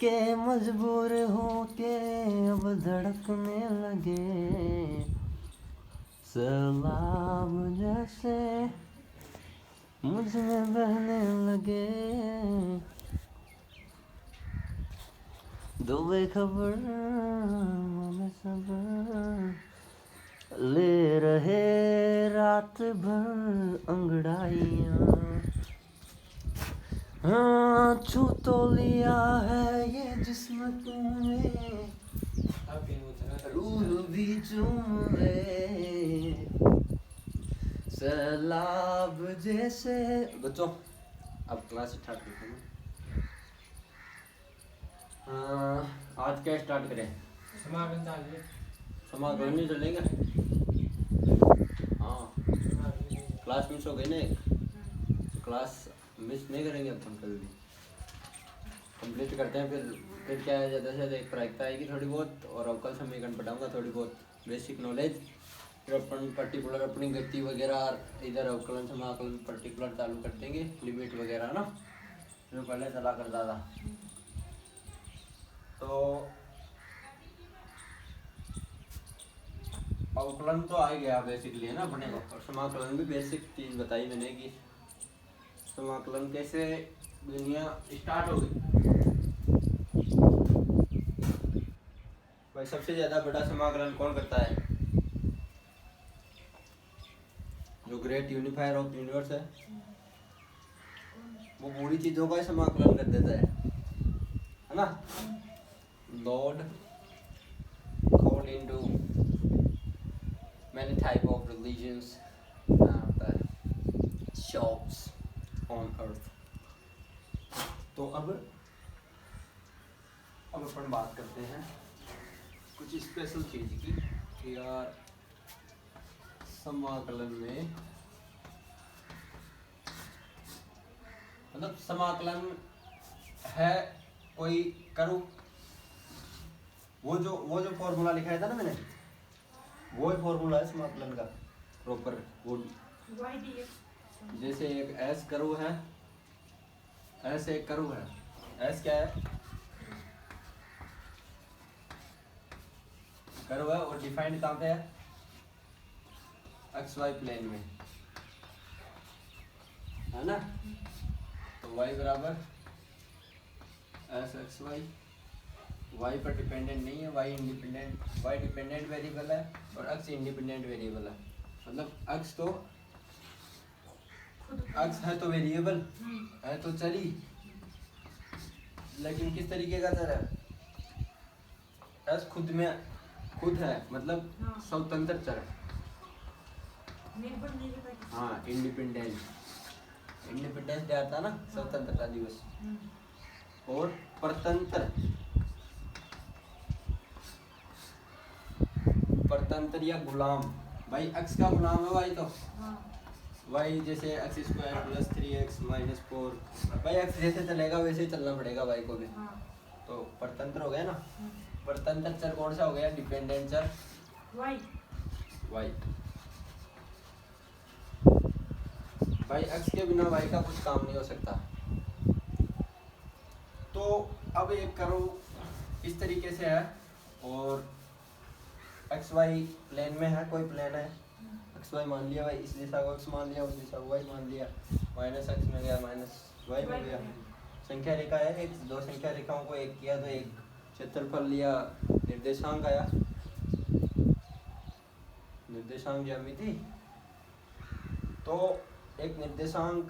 के मजबूर हो के अब धड़कने लगे, सैलाब जैसे मुझ में बहने लगे, दो बेखबर में सब ले रहे रात भर अंगड़ाइयाँ। हाँ छू तो लिया है ये जिस्म तूने, रूह भी चूम ले, सैलाब जैसे। बच्चों अब क्लास स्टार्ट करते हैं। आज क्या स्टार्ट करें? समाकलन नहीं चलेगा। हाँ क्लास मिस हो गई ना एक, तो क्लास मिस नहीं करेंगे अब हम कभी भी, कंप्लीट करते हैं। फिर क्या है, ज़्यादा से ज़्यादा एक प्रायिकता आएगी थोड़ी बहुत, और अवकल समीकरण पढ़ाऊँगा थोड़ी बहुत बेसिक नॉलेज। फिर अपन पर्टिकुलर अपनी गति वगैरह इधर अवकलन समाकलन पर्टिकुलर चालू कर देंगे, लिमिट वगैरह ना जो पहले चला करता था। तो अवकलन तो आ गया बेसिकली है ना अपने को, और समाकलन भी बेसिक चीज़ बताई मैंने कि समाकलन कैसे दुनिया स्टार्ट हो गई। भाई सबसे ज़्यादा बड़ा समाकलन कौन करता है? जो ग्रेट यूनिफायर ऑफ यूनिवर्स है, वो पूरी चीज़ों का समाकलन कर देता है ना। Lord called into many type of religions and shops on earth। तो अब अपन बात करते हैं कुछ स्पेशल चीज़ की कि यार समाकलन में, मतलब समाकलन है कोई करूँ, वो जो फॉर्मूला लिखा था ना मैंने, वो फॉर्मूला है समाकलन का प्रॉपर। वो जैसे एक एस करू है, एस एक करू है, एस क्या है? करू है, और डिफाइंड कहाँ पे है? एक्स वाई प्लेन में है ना। तो y बराबर एस एक्स वाई, y पर डिपेंडेंट नहीं है, y independent, y dependent variable है और x इंडिपेंडेंट वेरिएबल है। मतलब x तो x है तो वेरिएबल है तो चरी, लेकिन किस तरीके का चर है? x खुद है, मतलब स्वतंत्र चर है। हाँ इंडिपेंडेंट, इंडिपेंडेंस डे आता ना स्वतंत्रता दिवस। और परतंत्र, परतंत्र या गुलाम, भाई x का गुलाम है y तो y जैसे x square plus 3x minus 4, भाई x जैसे चलेगा वैसे ही चलना पड़ेगा y को भी। तो परतंत्र हो गया ना। परतंत्र चर कौन सा हो गया? डिपेंडेंट चर y। भाई x के बिना y का कुछ काम नहीं हो सकता। तो अब एक करो इस तरीके से है, और एक्स वाई प्लेन में है, कोई प्लेन है एक्स वाई मान लिया, भाई इस दिशा को x मान लिया, उस दिशा को y मान लिया, माइनस एक्स में गया माइनस y में गया। संख्या रेखा है, एक दो संख्या रेखाओं को एक किया तो एक क्षेत्रफल लिया, निर्देशांक आया, निर्देशांक ज्यामिति। तो एक निर्देशांक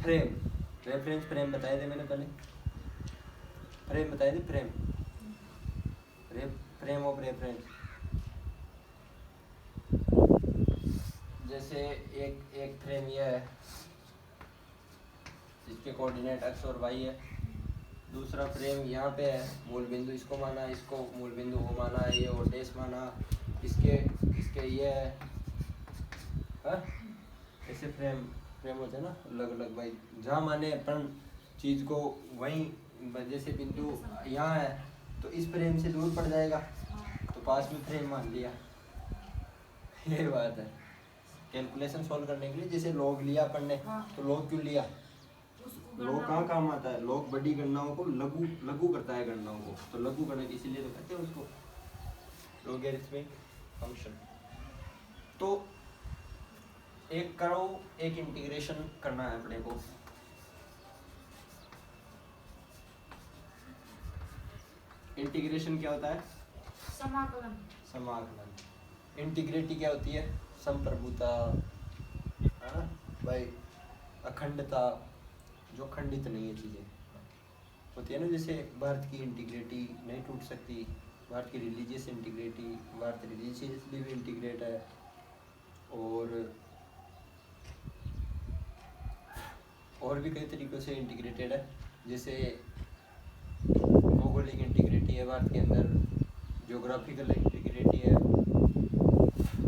फ्रेम, रेफरेंस फ्रेम बताए थे मैंने पहले, फ्रेम बताए थे, फ्रेम ऑफ रेफरेंस। जैसे एक फ्रेम यह है जिसके कोऑर्डिनेट x और y है, दूसरा फ्रेम यहाँ पे है, मूल बिंदु इसको माना, इसको मूल बिंदु को माना, ये और डेश माना, इसके ये है, ऐसे फ्रेम होते हैं ना अलग अलग। भाई जहाँ माने अपन चीज़ को वहीं, जैसे बिंदु यहाँ है तो इस फ्रेम से दूर पड़ जाएगा तो पास में फ्रेम मान लिया, ये बात है। कैलकुलेशन सॉल्व करने के लिए। जैसे लॉग लिया अपन ने, तो लॉग क्यों लिया? लॉग कहाँ काम आता है? लॉग बड़ी गणनाओं को लघु लघु करता है गणनाओं को, तो लघु गणक इसीलिए तो कहते हैं उसको लॉगरिथमिक फंक्शन। तो एक करो, एक इंटीग्रेशन करना है अपने को। इंटीग्रेशन क्या होता है? समाकलन। समाकलन। इंटीग्रिटी क्या होती है? संप्रभुता, है ना भाई, अखंडता, जो खंडित नहीं है चीजें होती है ना। जैसे भारत की इंटीग्रिटी नहीं टूट सकती, भारत की रिलीजियस इंटीग्रिटी, भारत रिलीजियसली भी इंटीग्रेट है, और भी कई तरीकों से इंटीग्रेटेड है। जैसे भौगोलिक इंटीग्रिटी है भारत के अंदर, ज्योग्राफिकल इंटीग्रिटी है।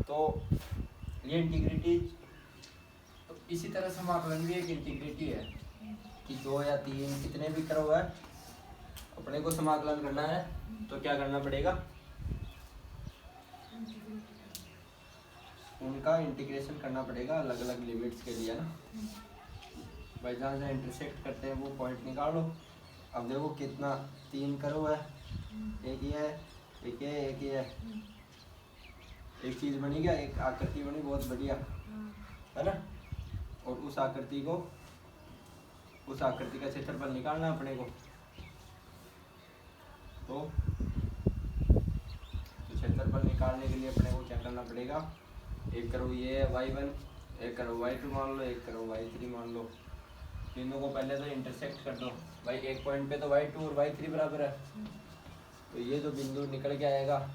तो ये इंटीग्रिटी, तो इसी तरह समाकलन भी एक इंटीग्रिटी है कि 2 या 3 कितने भी करो है, अपने को समाकलन करना है तो क्या करना पड़ेगा? उनका इंटीग्रेशन करना पड़ेगा अलग अलग लिमिट्स के लिए ना भाई। जहाँ जहाँ इंटरसेक्ट करते हैं वो पॉइंट निकाल लो। अब देखो कितना 3 करो है, एक ही है, एक है, एक ही है, एक चीज बनी क्या, एक आकृति बनी बहुत बढ़िया, है ना। और उस आकृति का क्षेत्रफल निकालना अपने को। तो क्षेत्रफल निकालने के लिए अपने को क्या करना पड़ेगा? एक करो ये है y1, एक करो y2 मान लो, एक करो y3 मान लो। तीनों को पहले तो इंटरसेक्ट कर दो भाई। एक पॉइंट पे तो y2 और y3 बराबर है, तो ये जो बिंदु निकल के आएगा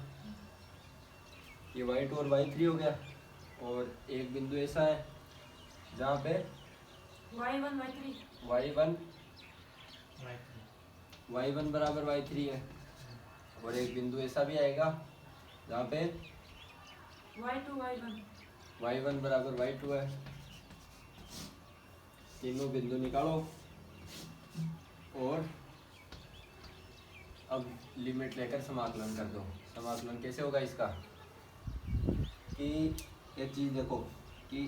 ये y2 और y3 हो गया। और एक बिंदु ऐसा है जहाँ पे y1 बराबर y3 है, और एक बिंदु ऐसा भी आएगा जहाँ पे y1 बराबर y2 है। तीनों बिंदु निकालो और अब लिमिट लेकर समाकलन कर दो। समाकलन कैसे होगा इसका? कि एक चीज देखो कि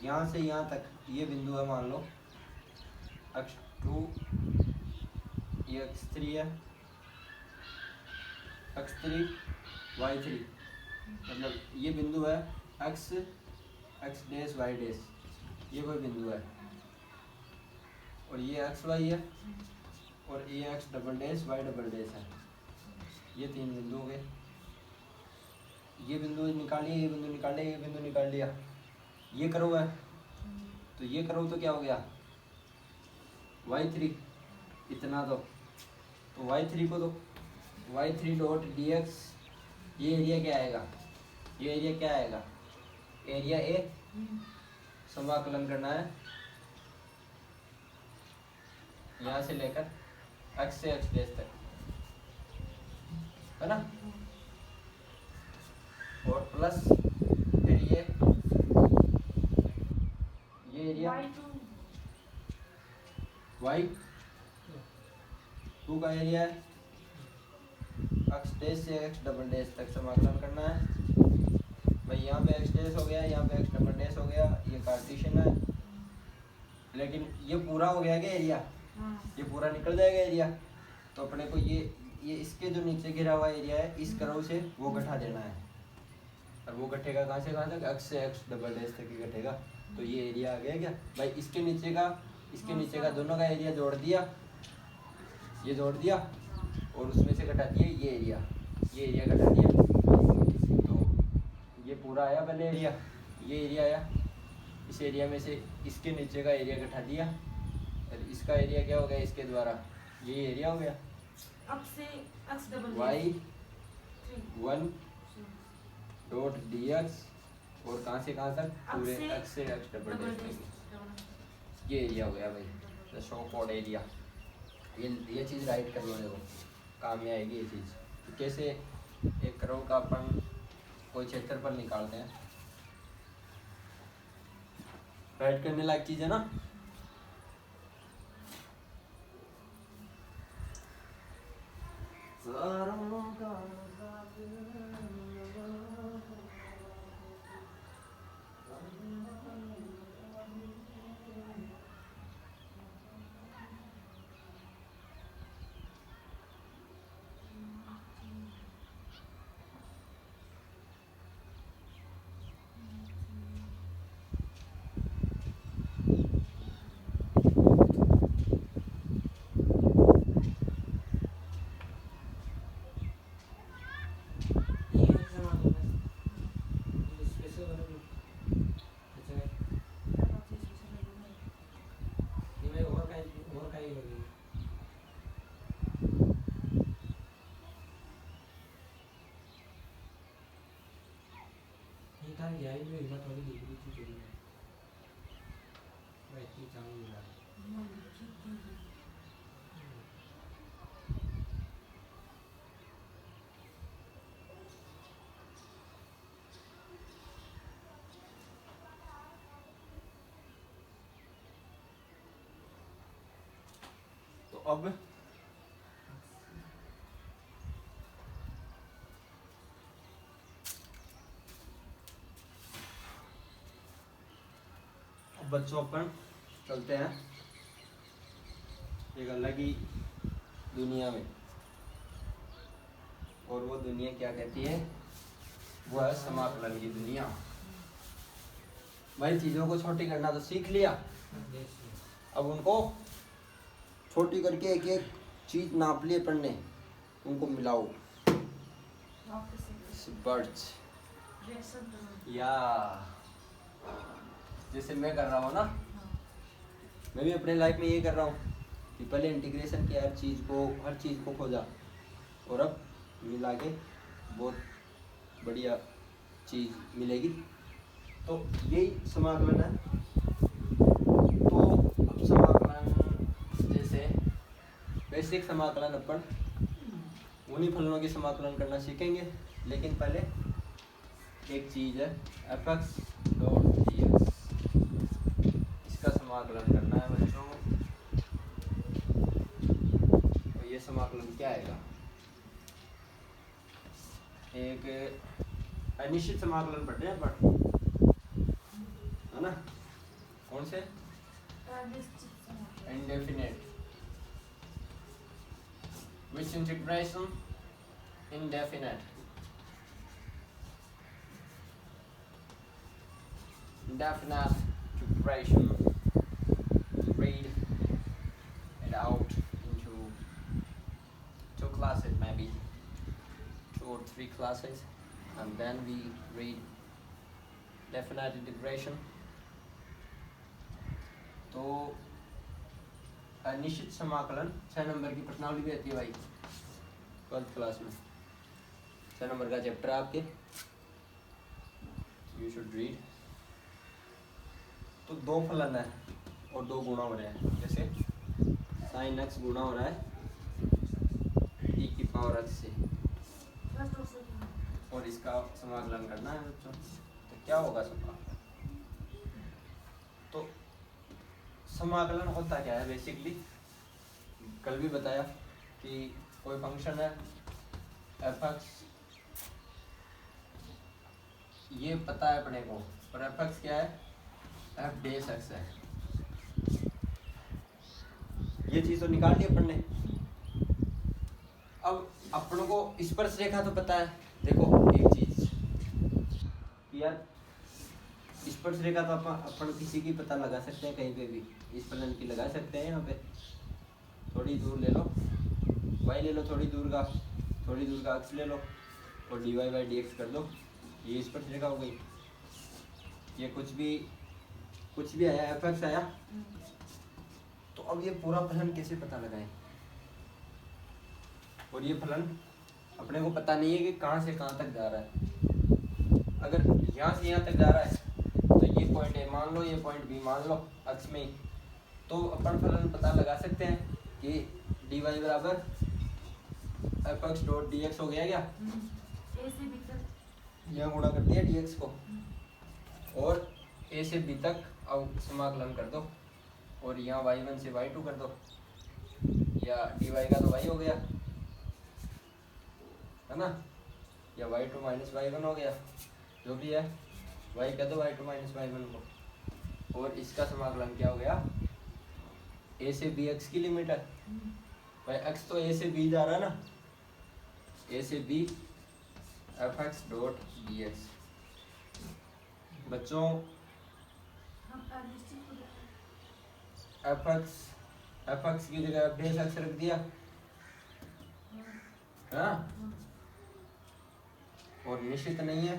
यहाँ से यहाँ तक ये बिंदु है, मान लो x2, ये x3 है, x3 y3, मतलब ये बिंदु है x डैश y डैश, ये कोई बिंदु है, और ये xy है, और ये x double dash y double dash है। ये 3 बिंदु हो गए। ये बिंदु निकाल लिया, ये बिंदु निकाल लिया, ये बिंदु निकाल लिया। ये करो है तो ये करो तो क्या हो गया? y3 इतना। तो y3 को तो y3 डॉट dx, ये एरिया क्या आएगा? ये एरिया क्या आएगा? Area A. समाकलन करना है यहाँ से लेकर x से x डैश तक, है ना। और प्लस फिर ये एरिया y2 का एरिया है x डैश से x डबल डैश तक समाकलन करना है भाई। यहाँ पे x डैश हो गया, यहाँ पे x डबल डैश हो गया, ये कार्टेशियन है, लेकिन ये पूरा हो गया क्या एरिया? ये पूरा निकल जाएगा एरिया। तो अपने को ये इसके जो नीचे घिरा हुआ एरिया है, इस कर्व से वो घटा देना है। और वो घटेगा कहाँ से कहाँ तक? x से x डबल डैश तक ही घटेगा। तो ये एरिया आ गया क्या भाई? इसके नीचे का दोनों का एरिया जोड़ दिया, ये जोड़ दिया, और उसमें से घटा दिया ये एरिया घटा दिया। तो ये पूरा आया पहले एरिया, ये एरिया आया। इस एरिया में से इसके नीचे का एरिया घटा दिया, और इसका एरिया क्या हो गया? इसके द्वारा ये एरिया हो गया y1 डॉट dx, और कहाँ से कहाँ तक? पूरे x से x डबल डैश तक। ये एरिया हो गया भाई, द शो कॉर्ड एरिया। ये चीज़ राइट कर लो, देखो काम में आएगी ये चीज़। तो कैसे एक करोड़ का अपन कोई क्षेत्रफल निकालते हैं, राइट करने लायक चीज़ है ना। ही लगेगी। नहीं था यही में हिम्मत थोड़ी डिग्री थी तेरी में। मैं इतनी चांग मिला। तो अब बच्चों अपन चलते हैं एक अलग ही दुनिया में, और वो दुनिया क्या कहती है, वो है समाकलन की दुनिया। भाई चीजों को छोटी करना तो सीख लिया, अब उनको छोटी करके एक एक चीज नाप लिए पढ़ने, उनको मिलाओ बर्ड्स, या जैसे मैं कर रहा हूँ ना, मैं भी अपने लाइफ में ये कर रहा हूँ कि पहले इंटीग्रेशन की हर चीज़ को खोजा, और अब मिला के बहुत बढ़िया चीज़ मिलेगी। तो यही समाकलन है। तो अब समाकलन जैसे बेसिक समाकलन अपन उन्हीं फलनों की समाकलन करना सीखेंगे, लेकिन पहले एक चीज़ है f(x)(dx), इसका समाकलन करना है बच्चों। तो ये समाकलन क्या आएगा, एक अनिश्चित समाकलन पढ़ रहे हैं अपन, है ना? कौन से? Indefinite, which integration indefinite, indefinite integration, read it out into 2 classes, maybe 2 or 3 classes, and then we read definite integration. तो अनिश्चित समाकलन 6 नंबर की प्रश्नावली भी आती है भाई 12th क्लास में, 6 नंबर का चैप्टर आपके, यू शुड रीड। तो 2 फलन है और 2 गुणा हो रहे हैं, जैसे sin x गुणा हो रहा है e⁻x से, और इसका समाकलन करना है बच्चों। तो क्या होगा समाकलन? तो समाकलन होता क्या है बेसिकली, कल भी बताया कि कोई फंक्शन है f(x), ये पता है अपने को, और f(x) क्या है, f(x) है, ये चीज तो निकाल ली अपन ने। अब अपन को स्पर्श रेखा तो पता है, देखो एक चीज यार, स्पर्श रेखा तो अपन किसी की पता लगा सकते हैं, कहीं पे भी इस फलन की लगा सकते हैं। यहाँ पे थोड़ी दूर ले लो y ले लो, थोड़ी दूर का x ले लो, और dy/dx कर दो, ये स्पर्श रेखा हो गई। ये कुछ भी आया, f(x) आया। तो अब ये पूरा फलन कैसे पता लगाएं, और ये फलन अपने को पता नहीं है कि कहाँ से कहाँ तक जा रहा है। अगर यहाँ से यहाँ तक जा रहा है तो ये पॉइंट A मान लो, ये पॉइंट B मान लो अक्ष में, तो अपन फलन पता लगा सकते हैं कि dy बराबर f(x)(dx) हो गया क्या, यहाँ गुणा कर दिया dx को, और a से b तक अब समाकलन कर दो, और यहाँ y1 से y2 कर दो, या dy का तो y हो गया, है ना, या y2 माइनस y1 हो गया, जो भी है y कह दो y2 माइनस y1 को, और इसका समाकलन क्या हो गया, a से b x की लिमिट है भाई, x तो a से b जा रहा है ना, a से b f(x)(dx। बच्चों f(x) की जगह f(x) रख दिया, हाँ, और निश्चित नहीं है,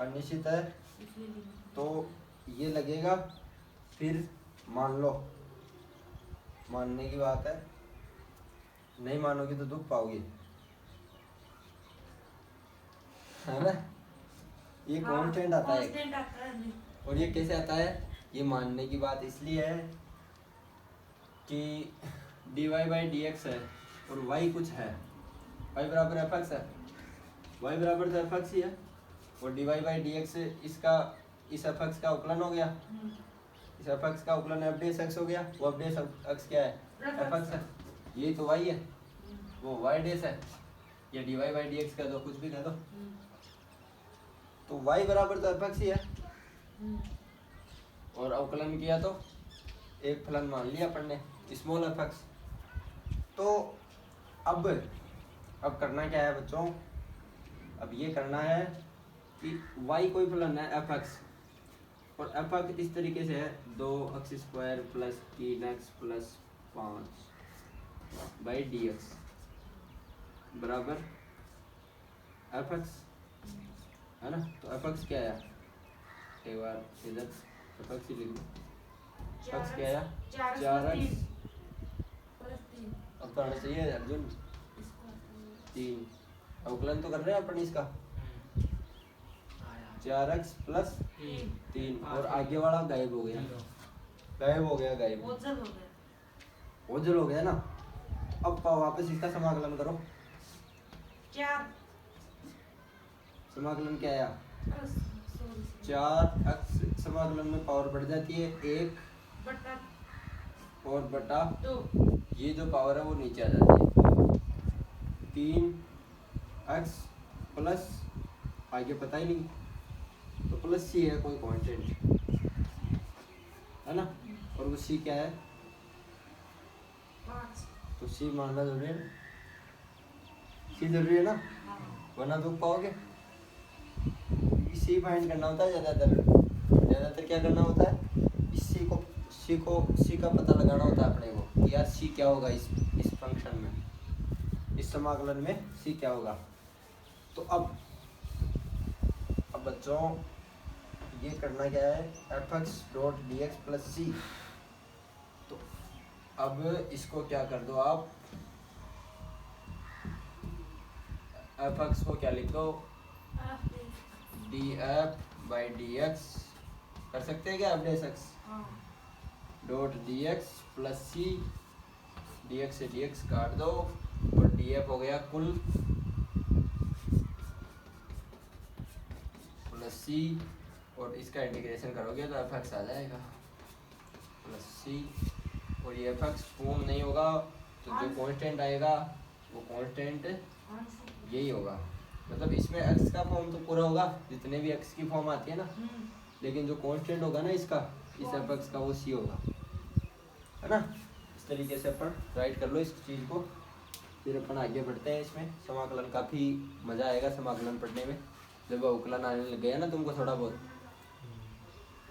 अनिश्चित है, तो ये लगेगा। फिर मान लो मानने की बात है, नहीं मानोगे तो दुख पाओगे, है ना। ये कांस्टेंट आता है कांस्टेंट आता है नहीं। और ये कैसे आता है, ये मानने की बात इसलिए है कि dy बाई डी एक्स है और y कुछ है, y बराबर एफ एक्स है, y बराबर तो एफ एक्स ही है और dy बाई डी एक्स इसका इस एफ एक्स का उकलन हो गया, इस एफ एक्स का उकलन एफ डी एस एक्स हो गया, वो एफ डी एस एक्स क्या है, एफ एक्स है, ये तो y है, वो y डेस है, या dy बाई डी एक्स का दो कुछ भी कह दो, तो y बराबर तो एफ एक्स ही है और अवकलन किया तो एक फलन मान लिया अपन ने स्मॉल एफ एक्स। तो अब करना क्या है बच्चों, अब ये करना है कि y कोई फलन है एफ एक्स और एफ एक्स इस तरीके से है 2x² plus 3x plus 5 by d x बराबर एफ एक्स, है ना। तो एफ एक्स क्या है, एक बार इधर एफ एक्स ही लिख दो, एफ एक्स क्या है 4x, अब तो आना चाहिए अर्जुन 3, अवकलन तो कर रहे हैं अपन इसका 4x प्लस 3 और आगे वाला गायब हो गया, गायब हो गया, गायब ओझल हो गया ना। अब वापस इसका समाकलन करो, समाकलन क्या आया 4x, समाकलन में पावर बढ़ जाती है 1 और बटा 2, ये जो पावर है वो नीचे आ जाती है 3x प्लस आगे पता ही नहीं तो प्लस सी है कोई कांस्टेंट, है ना, और वो सी क्या है, तो सी मानना जरूरी है, सी जरूरी है ना, वरना दुख पाओगे। सी फाइंड करना होता है ज़्यादातर क्या करना होता है, इस सी का पता लगाना होता है अपने को, यार सी क्या होगा इस फंक्शन में, इस समाकलन में सी क्या होगा। तो अब बच्चों ये करना क्या है, f x dot d x plus c, तो अब इसको क्या कर दो आप, एफ एक्स को क्या लिख दो d f by d x, कर सकते हैं क्या f d x dot d x plus c, d x से डी एक्स काट दो और डी एफ हो गया कुल प्लस सी और इसका इंटीग्रेशन करोगे तो एफ एक्स आ जाएगा प्लस सी, और ये एफ एक्स फॉर्म नहीं होगा तो जो कांस्टेंट आएगा वो कांस्टेंट यही होगा, मतलब इसमें x का फॉर्म तो पूरा होगा जितने भी x की फॉर्म आती है ना, लेकिन जो कांस्टेंट होगा ना इसका, इस एफ एक्स का वो सी होगा, है ना। इस तरीके से अपन राइट कर लो इस चीज़ को, फिर अपन आगे बढ़ते हैं। इसमें समाकलन काफ़ी मज़ा आएगा समाकलन पढ़ने में, जब अवकलन आने लग गया ना तुमको, थोड़ा बहुत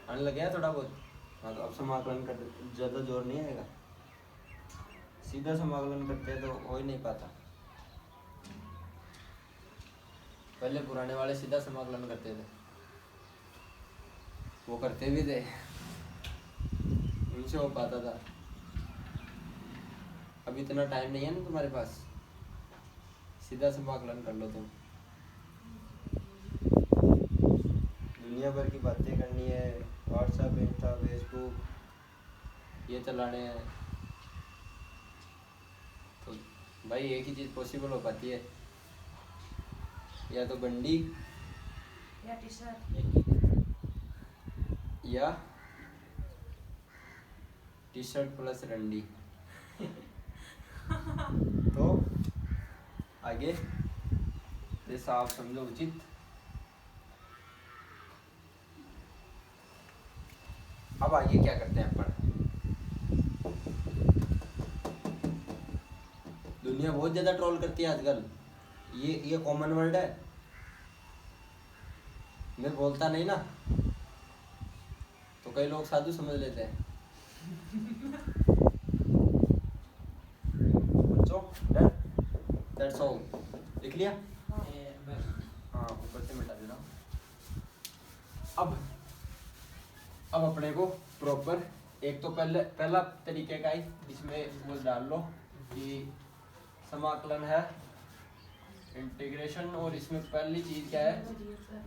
आने लग गया थोड़ा बहुत, हाँ तो अब समाकलन कर ज़्यादा जोर नहीं आएगा, सीधा समाकलन करते हैं तो हो ही नहीं पाता। पहले पुराने वाले सीधा समाकलन करते थे, वो करते भी थे, उनसे हो पाता था। अब इतना टाइम नहीं है ना तुम्हारे पास, सीधा समाकलन कर लो तुम, दुनिया भर की बातें करनी है, व्हाट्सएप इंस्टा फेसबुक ये चलाने हैं, तो भाई एक ही चीज़ पॉसिबल हो पाती है, या तो बंडी या टी शर्ट प्लस रंडी तो आगे जैसा आप समझो उचित। अब आगे क्या करते हैं अपन, दुनिया बहुत ज्यादा ट्रोल करती है आजकल, ये कॉमन वर्ड है, मैं बोलता नहीं ना तो कई लोग साधु समझ लेते हैं। बच्चों डन, दैट्स ऑल, लिख लिया, हाँ ऊपर से मिटा देना। अब अपने को प्रॉपर एक तो पहला तरीके का ही इसमें वो डाल लो कि समाकलन है इंटीग्रेशन, और इसमें पहली चीज क्या है,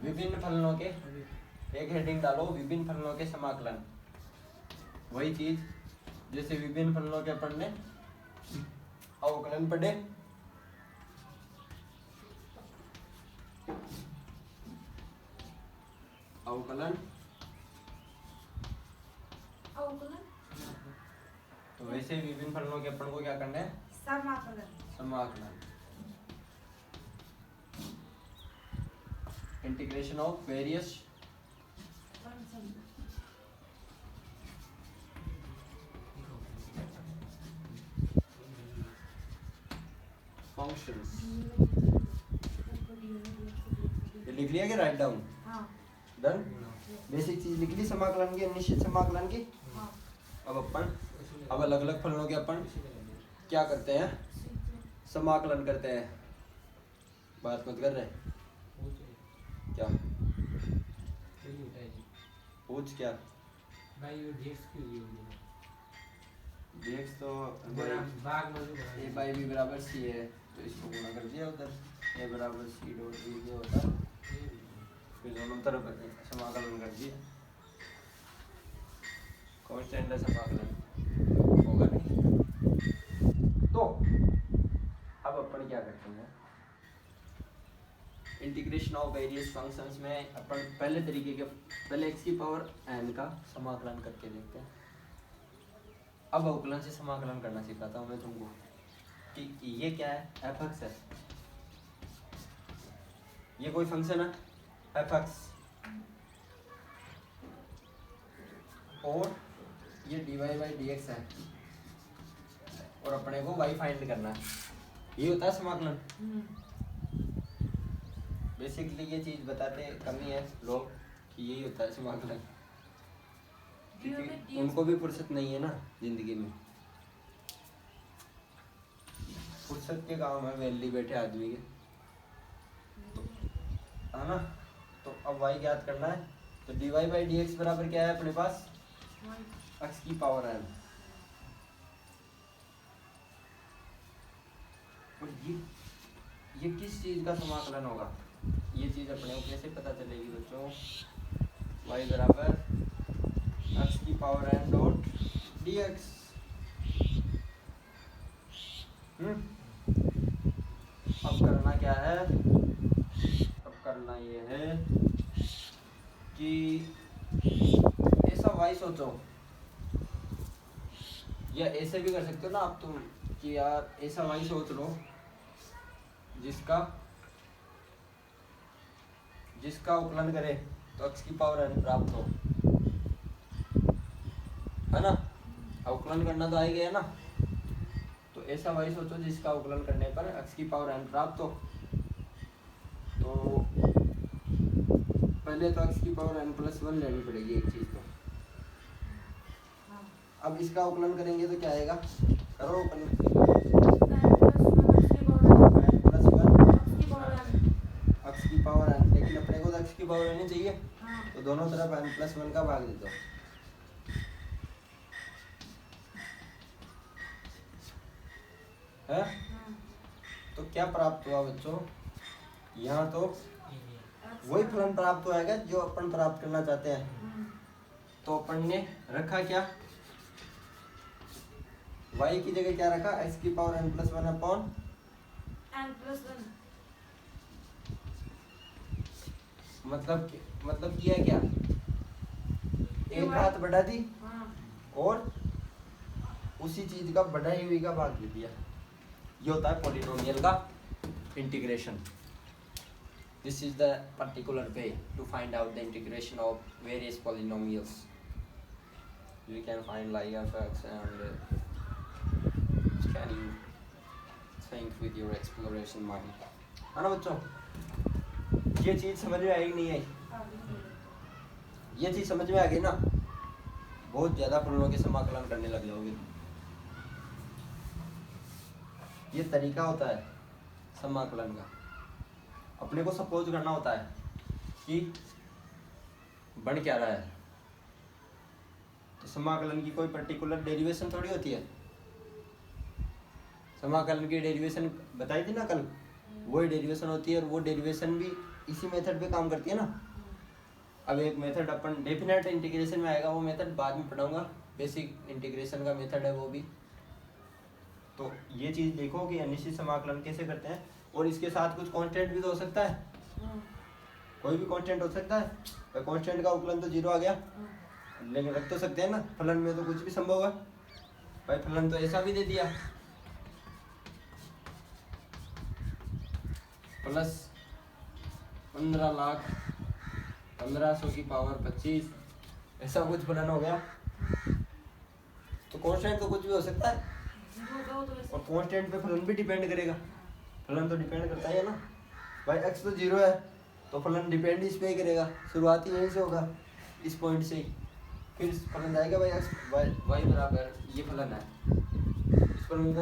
विभिन्न फलनों के, एक हेडिंग डालो विभिन्न फलनों के समाकलन। वही चीज जैसे विभिन्न फलनों के अपन ने अवकलन पढ़े, अवकलन, तो वैसे विभिन्न फलनों के अपन को क्या करना है, समाकलन। Integration of various functions. ये लिख लिया कि राइट डाउन, डन। बेसिक चीज लिख ली समाकलन की, निश्चित समाकलन की। अब अलग अलग फलनों के अपन क्या करते हैं, समाकलन करते हैं। बात मत कर रहे क्या, पूछ क्या, dx तो a बाई बी बराबर सी है, तो इसको गुणा कर दिया उधर, a बराबर सी डॉट बी ये होता है, फिर दोनों तरफ समाकलन कर दिया। कांस्टेंट है समाकलन होगा नहीं। तो अब अपन क्या करते हैं, इंटीग्रेशन ऑफ वेरियस फंक्शंस में अपन पहले तरीके के, पहले x की पावर n का समाकलन करके देखते हैं। अब अवकलन से समाकलन करना सिखाता हूँ मैं तुमको कि ये क्या है, f(x) है, ये कोई फंक्शन है f(x) और ये dy/dx है, और अपने को y फाइंड करना है। ये होता है समाकलन। बेसिकली ये चीज बताते कमी है लोग कि यही होता है समाकलन, क्योंकि उनको भी फुर्सत नहीं है ना जिंदगी में, फुर्सत के काम है वेली बैठे आदमी के, है ना। तो अब y ज्ञात करना है, तो dy/dx बराबर क्या है अपने पास, x की पावर n। और ये किस चीज का समाकलन होगा, ये चीज अपने को कैसे पता चलेगी बच्चों, y बराबर x की पावर n डॉट dx। अब करना क्या है, अब करना ये है कि ऐसा y सोचो, या ऐसे भी कर सकते हो ना आप तुम कि यार ऐसा y सोच लो जिसका अवकलन करे तो x की पावर n प्राप्त हो, है ना। अवकलन करना तो आएगा ना, तो ऐसा y सोचो जिसका अवकलन करने पर x की पावर n प्राप्त हो। तो पहले तो x की पावर n+1 लेनी पड़ेगी एक चीज तो। अब इसका अवकलन करेंगे तो क्या आएगा, करो x की पावर n, लेकिन अपने को तो x की पावर n ही चाहिए, तो दोनों तरफ n+1 का भाग दे दो। है तो क्या प्राप्त हुआ बच्चों, यहाँ तो वही फलन प्राप्त होएगा जो अपन प्राप्त करना चाहते हैं। तो अपन ने रखा क्या, y की जगह क्या रखा, x की पावर n+1 अपॉन n+1। मतलब किया क्या, एक बात बढ़ा दी और उसी चीज का बढ़ाई हुई का भाग दे दिया। ये होता है पॉलिनोमियल का integration. This is the particular way to find out the integration of various polynomials. You can find like f(x) and can you think with your exploration mind, है ना बच्चों। ये चीज समझ में आई नहीं आई, ये चीज समझ में आ गई ना, बहुत ज्यादा फलनों के समाकलन करने लग जाओगे। ये तरीका होता है समाकलन का। अपने को सपोज करना होता है कि बन क्या रहा है, तो समाकलन की कोई पर्टिकुलर डेरिवेशन थोड़ी होती है। समाकलन की डेरिवेशन बताई थी ना कल, वही डेरिवेशन होती है और वो डेरिवेशन भी इसी मेथड पे काम करती है ना। अब एक मेथड अपन डेफिनेट इंटीग्रेशन में आएगा, वो मेथड बाद में पढ़ाऊंगा, बेसिक इंटीग्रेशन का मेथड है वो भी। तो ये चीज़ देखो कि अनिश्चित समाकलन कैसे करते हैं, और इसके साथ कुछ कांस्टेंट भी तो हो सकता है, कोई भी कांस्टेंट हो सकता है। कांस्टेंट का अवकलन तो 0 आ गया, लेकिन रख तो सकते हैं ना, फलन में तो कुछ भी संभव है। भाई फलन तो ऐसा भी दे दिया, प्लस 15,15,00,000 की पावर 25, ऐसा कुछ फलन हो गया। तो कांस्टेंट तो कुछ भी हो सकता है, और कांस्टेंट पे फलन भी डिपेंड करेगा। फलन तो डिपेंड करता है ना भाई, x तो 0 है तो फलन डिपेंड इस पे ही करेगा, शुरुआती यहीं से होगा, इस पॉइंट से ही। फिर फलन आएगा भाई x y बराबर ये फलन है, इस फलन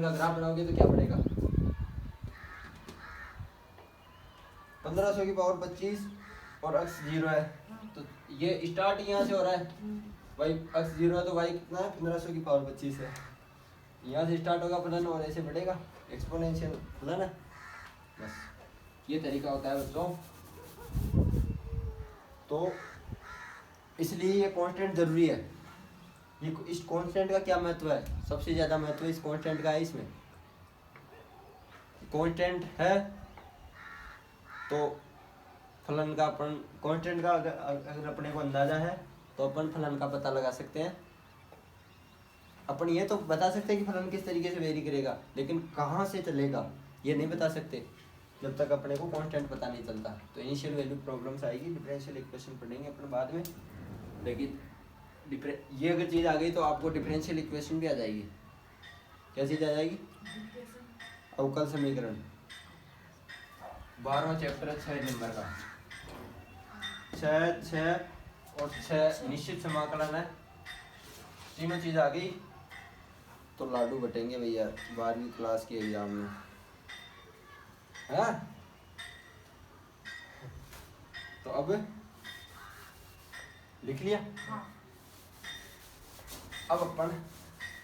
का ग्राफ बनाओगे तो क्या पड़ेगा, 1500 की पावर 25 और x 0 है, तो ये स्टार्ट यहाँ से हो रहा है भाई, x 0 है तो y कितना है, 1500 की पावर 25 है। यहाँ से स्टार्ट होगा फलन और ऐसे बढ़ेगा, एक्सपोनेंशियल फलन है। बस ये तरीका होता है बच्चों। तो इसलिए ये कांस्टेंट जरूरी है। ये इस कांस्टेंट का क्या महत्व है, सबसे ज़्यादा महत्व इस कांस्टेंट का है। इसमें कांस्टेंट है तो फलन का अपन कांस्टेंट का अगर अपने को अंदाजा है तो अपन फलन का पता लगा सकते हैं। अपन ये तो बता सकते हैं कि फलन किस तरीके से वेरी करेगा, लेकिन कहाँ से चलेगा ये नहीं बता सकते जब तक अपने को कांस्टेंट पता नहीं चलता। तो इनिशियल वैल्यू प्रॉब्लम्स आएगी, डिफरेंशियल इक्वेशन पढ़ेंगे अपन बाद में, लेकिन ये अगर चीज़ आ गई तो आपको डिफरेंशियल इक्वेशन भी आ जाएगी। क्या चीज़ आ जाएगी, अवकल समीकरण। 12वां चैप्टर है 6 नंबर का, 6 और 6 निश्चित समाकलन है। तीनों चीज़ आ गई तो लाडू बटेंगे भैया 12वीं क्लास के एग्जाम में, है। तो अब लिख लिया। अब अपन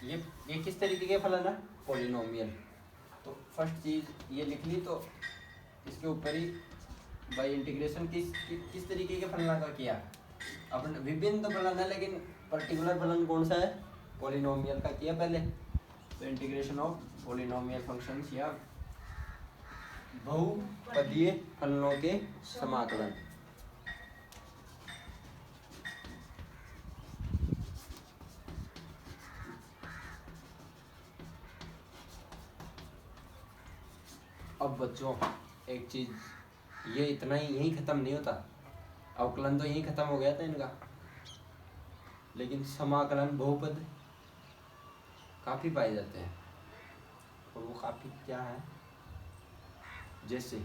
ये किस तरीके के फलन है, पॉलिनोमियल। तो फर्स्ट चीज ये लिख ली, तो इसके ऊपर ही बाई इंटीग्रेशन किस तरीके के फलन का किया अपन। विभिन्न तो फलन है लेकिन पर्टिकुलर फलन कौन सा है, पॉलिनोमियल का किया पहले। तो इंटीग्रेशन ऑफ पॉलिनोमियल फंक्शंस या बहुपदीय फलनों के समाकलन। अब बच्चों एक चीज, ये इतना ही यही खत्म नहीं होता, अवकलन तो यही खत्म हो गया था इनका, लेकिन समाकलन बहुपद काफी पाए जाते हैं। और वो काफी क्या है, जैसे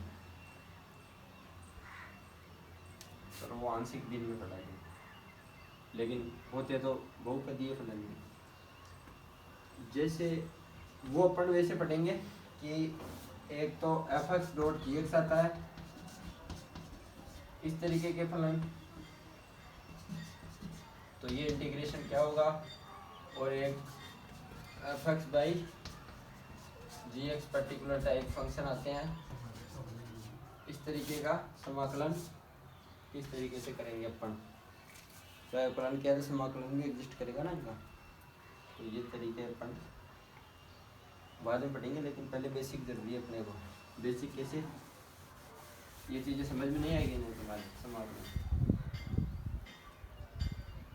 चलो वो आंशिक दिन में पढ़ाएंगे, लेकिन होते तो बहुपदीय फलन में। जैसे वो अपन वैसे पढ़ेंगे कि एक तो fx डॉट gx आता है, इस तरीके के फलन। तो ये इंटीग्रेशन क्या होगा, और एक fx by gx particular type function आते हैं, इस तरीके का समाकलन किस तरीके से करेंगे अपन। तो अवकलन क्या है, समाकलन भी एग्जिस्ट करेगा ना इनका। तो ये तरीके अपन बाद में पढ़ेंगे, लेकिन पहले बेसिक जरूरी है अपने को। बेसिक कैसे, ये चीज़ें समझ में नहीं आएगी नहीं तुम्हारे समाकलन।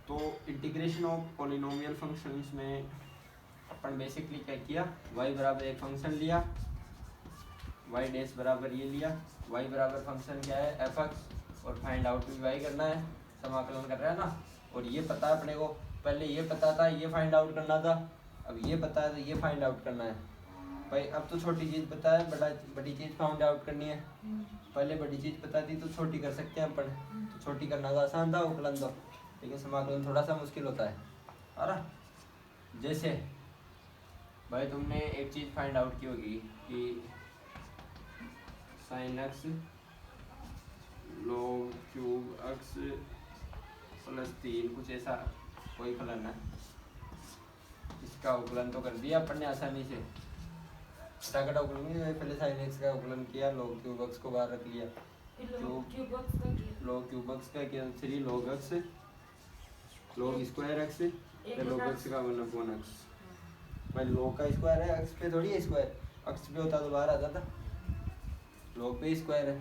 तो इंटीग्रेशन ऑफ पॉलिनोमियल फंक्शंस में अपन बेसिकली क्या किया, y बराबर एक फंक्शन लिया, y डैश बराबर ये लिया, y बराबर फंक्शन क्या है fx, और फाइंड आउट भी y करना है, समाकलन कर रहा है ना। और ये पता है अपने को, पहले ये पता था ये फाइंड आउट करना था, अब ये पता है तो ये फाइंड आउट करना है। भाई अब तो छोटी चीज़ पता है, बड़ी चीज़ फाइंड आउट करनी है। पहले बड़ी चीज़ पता थी तो छोटी कर सकते हैं अपन, तो छोटी करना तो आसान था अवकलन तो, लेकिन समाकलन थोड़ा सा मुश्किल होता है। आ रहा, जैसे भाई तुमने एक चीज़ फाइंड आउट की होगी कि sin x log cube x plus 3 कुछ ऐसा कोई फलन है, इसका अवकलन तो कर दिया अपन ने आसानी से, फटाफट अवकलन नहीं, पहले sin x का अवकलन किया, log क्यूब x को बाहर रख लिया, क्यूब बॉक्स का किया। log क्यूब x का किया 3 log x log square x फिर log x का 1/x। भाई log का स्क्वायर है, x पे थोड़ी है स्क्वायर, x पे होता तो बाहर आता था, log पे स्क्वायर है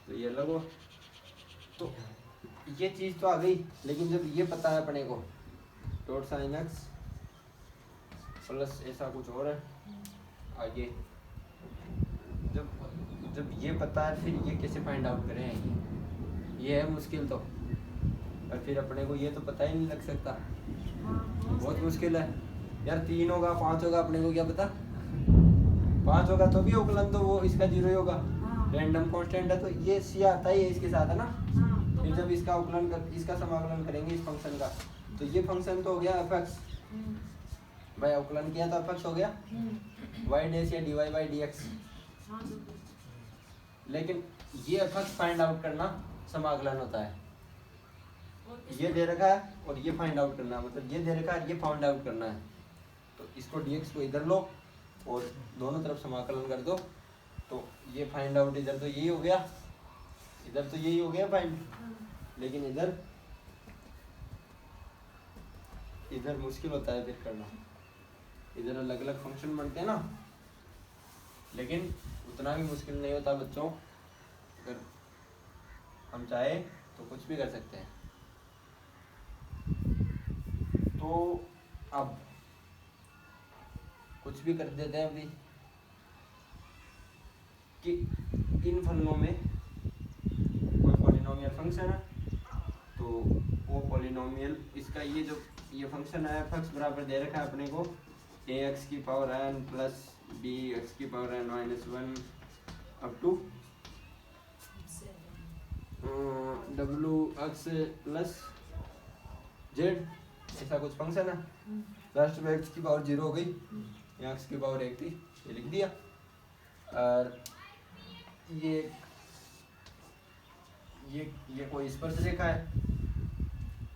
तो ये लगो। तो ये चीज़ तो आ गई, लेकिन जब ये पता है अपने co dot sine x plus ऐसा कुछ और है आगे, जब जब ये पता है फिर ये कैसे फाइंड आउट करें, ये है मुश्किल तो। और फिर अपने को ये तो पता ही नहीं लग सकता, बहुत मुश्किल है यार। 3 होगा 5 होगा अपने को क्या पता, 5 होगा तो भी अवकलन तो वो इसका 0 ही होगा, रैंडम कांस्टेंट है तो ये सी आता ही है इसके साथ है ना। फिर जब इसका अवकलन कर, इसका समाकलन करेंगे इस फंक्शन का, तो ये फंक्शन तो हो गया fx, भाई अवकलन किया तो fx हो गया y डैश या dy बाई dx। लेकिन ये fx फाइंड आउट करना समाकलन होता है, ये दे रखा है और ये फाइंड आउट करना, मतलब ये दे रखा है ये फाइंड आउट करना है, तो इसको dx को इधर लो और दोनों तरफ समाकलन कर दो, तो ये फाइंड आउट इधर तो यही हो गया, इधर तो यही हो गया फाइंड, लेकिन इधर मुश्किल होता है फिर करना, इधर अलग अलग फंक्शन बनते हैं ना, लेकिन उतना भी मुश्किल नहीं होता बच्चों, अगर हम चाहे तो कुछ भी कर सकते हैं। तो अब कुछ भी कर देते हैं अभी कि इन फलनों में कोई पॉलिनोमियल फंक्शन है, तो वो पॉलिनोमियल इसका ये फंक्शन है f(x) बराबर दे रखा है अपने को ax की पावर n प्लस bx की power n minus 1 up to wx plus z, ऐसा कुछ फंक्शन है। लास्ट में x की पावर 0 हो गई, यहाँ x की पावर 1 थी, ये लिख दिया। और ये कोई स्पर्शरेखा है,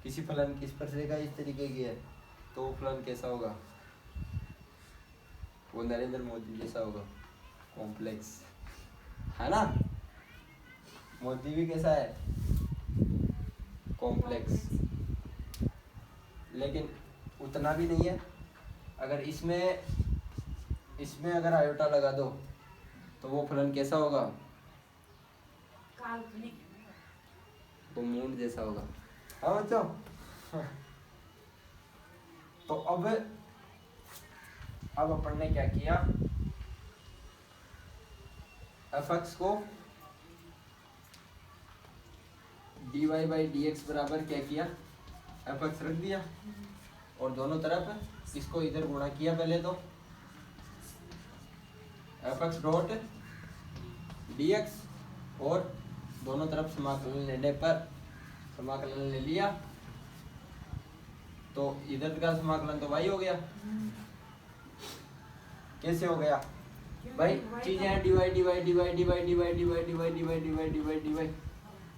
किसी फलन की स्पर्शरेखा इस तरीके की है, तो वो फलन कैसा होगा, वो नरेंद्र मोदी जैसा होगा, कॉम्प्लेक्स है ना। मोदी भी कैसा है, कॉम्प्लेक्स, लेकिन उतना भी नहीं है। अगर इसमें अगर आयोटा लगा दो तो वो फलन कैसा होगा, काल्पनिक, वो मून जैसा होगा। हाँ बच्चों, तो अब अपन ने क्या किया, fx को dy बाई dx बराबर क्या किया, fx रख दिया और दोनों तरफ इसको इधर गुणा किया पहले तो, fx डॉट dx और दोनों तरफ समाकलन लेने पर समाकलन ले लिया, तो इधर का समाकलन तो y हो गया। कैसे हो गया भाई, चीजें हैं डिवाइड,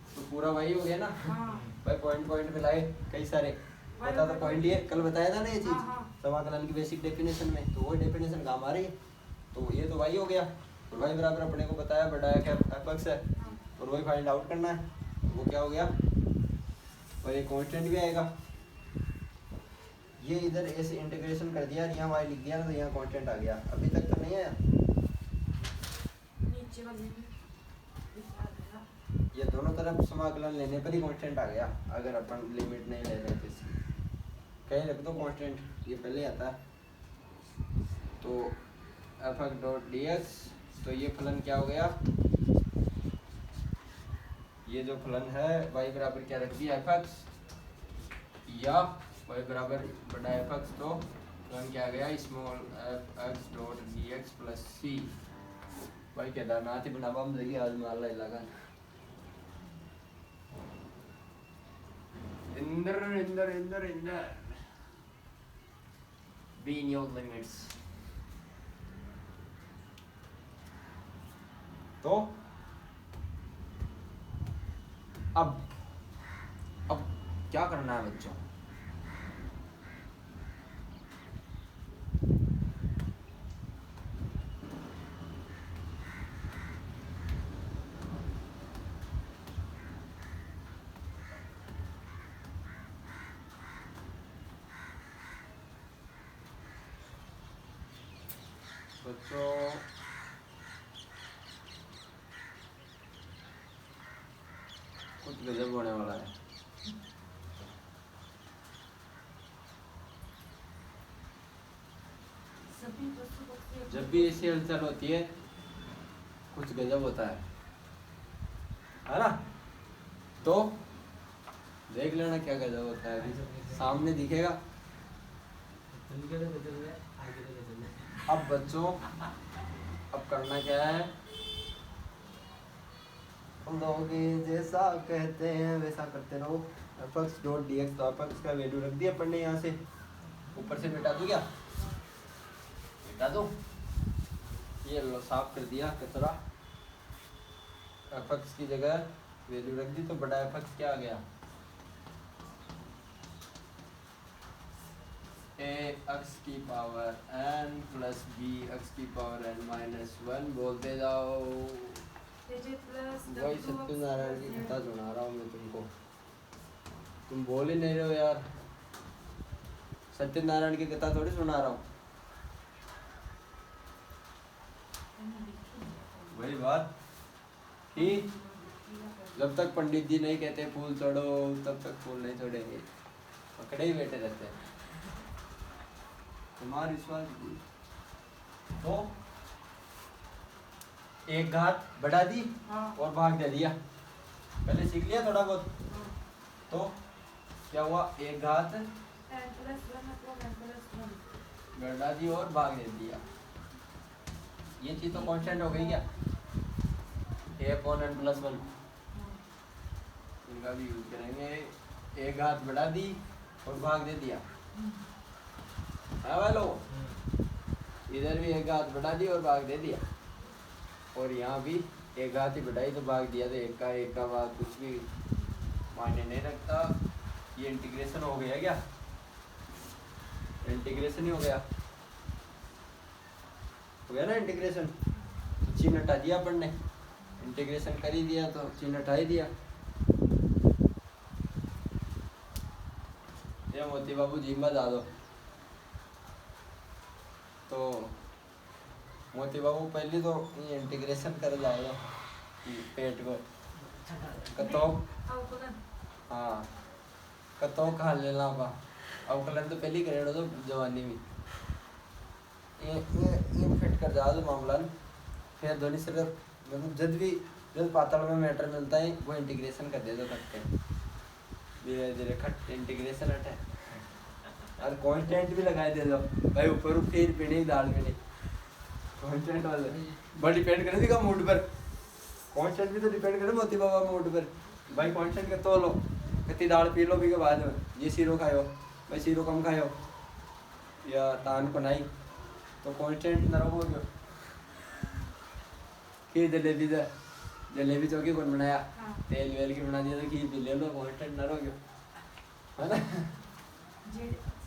तो पूरा y हो गया ना। भाई पॉइंट मिलाए कई सारे, बता तो पॉइंट ये कल बताया था ना ये चीज समाकलन की बेसिक डेफिनेशन में, तो वो डेफिनेशन काम आ रही है। तो ये तो y हो गया, तो y बराबर अपने को बताया बढ़ाया क्या fx है, और वही फाइंड आउट करना है, तो वो क्या हो गया, और ये कांस्टेंट भी आएगा। ये इधर ऐसे इंटीग्रेशन कर दिया, यहाँ y लिख दिया ना, तो यहाँ कांस्टेंट आ गया। अभी तक तो नहीं आया, नीचे वाले में दिखा देगा। ये दोनों तरफ समाकलन लेने पर ही कांस्टेंट आ गया, अगर अपन लिमिट नहीं ले रहे तो इसकी कहीं रख दो कांस्टेंट, ये पहले आता है। तो fx डॉट dx, तो ये फलन क्या हो गया, ये जो फलन है y बराबर क्या रख दिया fx, या y बराबर बड़ा fx, तो फलन क्या आ गया, small fx dot dx plus c। भाई केदारनाथ ही बनावा हम देखिए आज माला इलाका Inder be in your limits। तो अब क्या करना है बच्चों, बच्चों कुछ गजब होने वाला है। सभी पशु पक्षी जब भी ऐसी हलचल होती है कुछ गजब होता है ना? तो देख लेना क्या गजब होता है, अभी सामने दिखेगा। तनिके तो चल रहा है, आगे तो चल रहा है। अब बच्चों अब करना क्या है, लोग जैसा कहते हैं वैसा करते रहो। fx डॉट dx, तो fx का वैल्यू रख दिया अपन ने, यहाँ से ऊपर से मिटा दूँ क्या? मिटा दो, ये लो साफ कर दिया कचरा। fx की जगह वैल्यू रख दी तो बड़ा fx क्या आ गया? ax की पावर n प्लस bx की पावर n माइनस 1 बोलते जाओ। प्लस वही सत्यनारायण की कथा सुना रहा हूँ मैं तुमको, तुम बोल ही नहीं रहे हो यार। सत्यनारायण की कथा थोड़ी सुना रहा हूँ। वही बात कि जब तक पंडित जी नहीं कहते फूल छोड़ो तब तक फूल नहीं छोड़ेंगे, पकड़े ही बैठे रहते हैं। तुम्हारा विश्वास तो एक घात बढ़ा दी और भाग दे दिया, पहले सीख लिया थोड़ा बहुत। तो क्या हुआ, एक घात बढ़ा दी और भाग दे दिया, ये चीज तो कांस्टेंट हो गई क्या? a/n + 1 इनका भी यूज करेंगे। एक घात बढ़ा दी और भाग दे दिया है वालो, इधर भी एक घात बढ़ा दी और भाग दे दिया, और यहाँ भी एक घात ही बढ़ाई तो भाग दिया। तो एक का भाग कुछ भी मायने नहीं रखता। ये इंटीग्रेशन हो गया क्या? इंटीग्रेशन ही हो गया ना इंटीग्रेशन। तो चिन्ह हटा दिया अपन ने, इंटीग्रेशन कर ही दिया तो चिन्ह हटा ही दिया। ये मोती बाबू जिम्मा दा दो। तो मोती बाबू पहले तो ये इंटीग्रेशन कर जाएगा पेट को कतो, हाँ कतो खा लेना पा अवकलन तो पहले करेगा तो जवानी में ये फिट कर जा दो मामला। फिर ध्वनि सिर्फ मतलब जब पाताल में मैटर मिलता है वो इंटीग्रेशन कर दे दो खट्टे, धीरे धीरे खट इंटीग्रेशन हटे और कांस्टेंट भी लगाए दे दो भाई, ऊपर फिर पीढ़ी दाल में नहीं कांस्टेंट वाले बड़ी डिपेंड करे का मूड पर। कांस्टेंट भी तो डिपेंड करे मोती बाबा मूड पर भाई। कांस्टेंट के तो लो कितनी दाल पी लो भी के बाद में ये सीरो खायो भाई, सीरो कम खायो या तान को नहीं तो कांस्टेंट न रहो। खीर जलेबी चौकी कौन बनाया? तेल वेल की बना दिया तो खीर पी ले लो, कांस्टेंट न रहो है ना।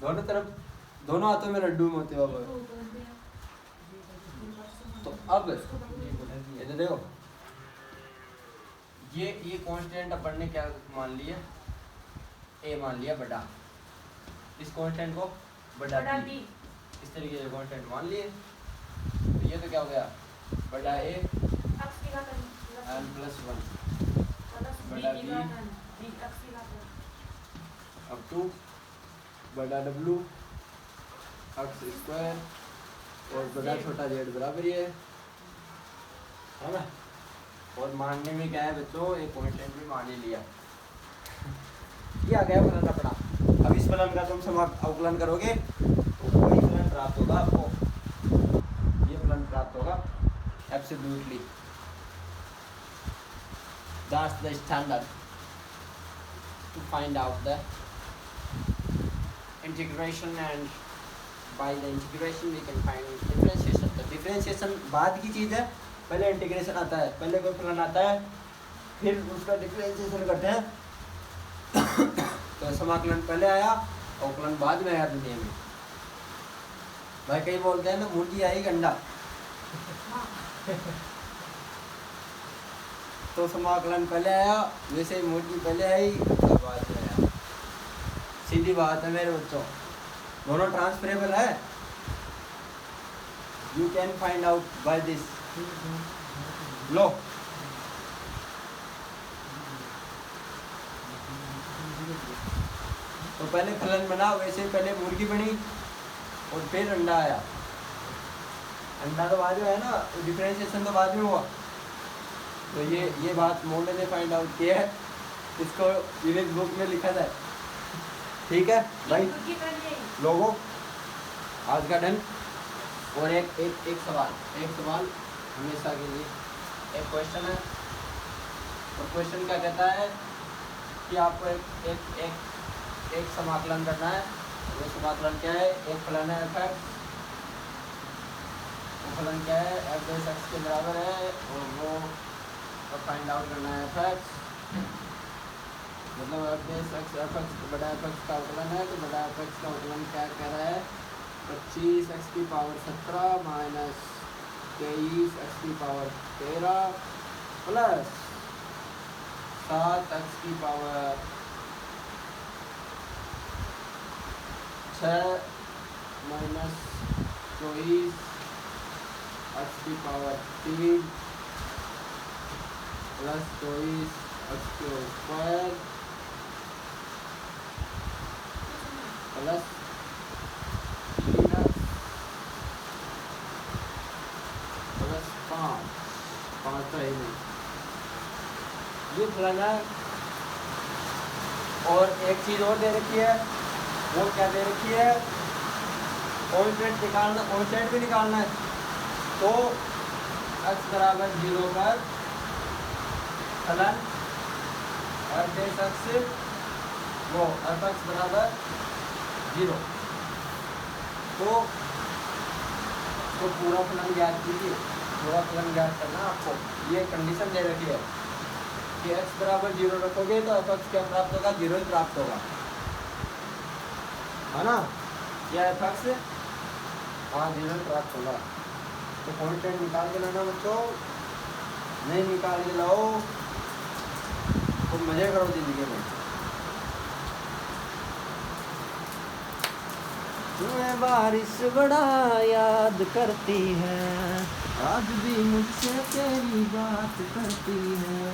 दोनों तरफ दोनों हाथों में लड्डू मोती बाबा। तो अब ये देखो ये कांस्टेंट अपन ने क्या मान लिया? ए मान लिया बड़ा, इस कांस्टेंट को बड़ा डी, इस तरीके से कांस्टेंट मान लिए। तो ये तो क्या हो गया? बड़ा ए n + 1 बड़ा बी अब टू बड़ा W x स्क्वायर और बड़ा छोटा z बराबर ही है ना। और मानने में क्या है बच्चों, एक कांस्टेंट भी मान ही लिया। ये आ गया फलन अपना। अब इस फलन का तुम अवकलन करोगे तो वही फलन प्राप्त होगा आपको, ये फलन प्राप्त होगा absolutely. That's the standard to find out the integration, and by the integration we can find differentiation. तो differentiation बाद की चीज़ है, पहले इंटीग्रेशन आता है, पहले कोई फलन आता है फिर उसका डिफरेंशिएशन करते हैं। तो समाकलन पहले आया अवकलन बाद में आया दुनिया में। भाई कई बोलते हैं ना मुर्गी आई अंडा तो समाकलन पहले आया, वैसे ही मुर्गी पहले आई तो बाद में आया। सीधी बात है मेरे बच्चों, दोनों ट्रांसफरेबल है। You can find out by this. लो तो पहले फलन बना, वैसे पहले मुर्गी बनी और फिर अंडा आया। अंडा तो बाद में है ना, डिफरेंशिएशन तो बाद में हुआ। तो ये बात मोल्डे ने फाइंड आउट किया है, इसको यूनिक बुक में लिखा था। ठीक है भाई मुर्गी बन गई। लोगों, आज का डन। और एक सवाल हमेशा के लिए एक क्वेश्चन है, और क्वेश्चन क्या कहता है कि आपको एक समाकलन करना है। वो समाकलन क्या है? एक फलन है f(x), वो फलन क्या है? f बेस x के बराबर है, और वो फाइंड आउट करना है f(x), मतलब f बेस x f(x) बड़ा f(x) का अवकलन है। तो बड़ा f(x) का अवकलन क्या कह रहा है? 25x की पावर 17 माइनस 23x की पावर 13 प्लस 7x की पावर 6 माइनस 24x की पावर 3 प्लस 24x के ऊपर प्लस 3x प्लस 5 तो है नहीं, ये फलन है। और एक चीज़ और दे रखी है, वो क्या दे रखी है? कांस्टेंट निकालना, कांस्टेंट भी निकालना है। तो x बराबर 0 पर फलन f बेस x वो f(x) बराबर 0, तो पूरा फलन ज्ञात कीजिए। पूरा फलन ज्ञात करना आपको, ये कंडीशन दे रखी है कि x बराबर 0 रखोगे तो f(x) क्या प्राप्त होगा? 0 ही प्राप्त होगा, है ना? यह f(x) हाँ 0 प्राप्त होगा। तो कांस्टेंट निकाल के लाना बच्चों, नहीं निकाल के लाओ तो मजे करो जिंदगी में। तुम्हें बारिश बड़ा याद करती है, आज भी मुझसे तेरी बात करती है।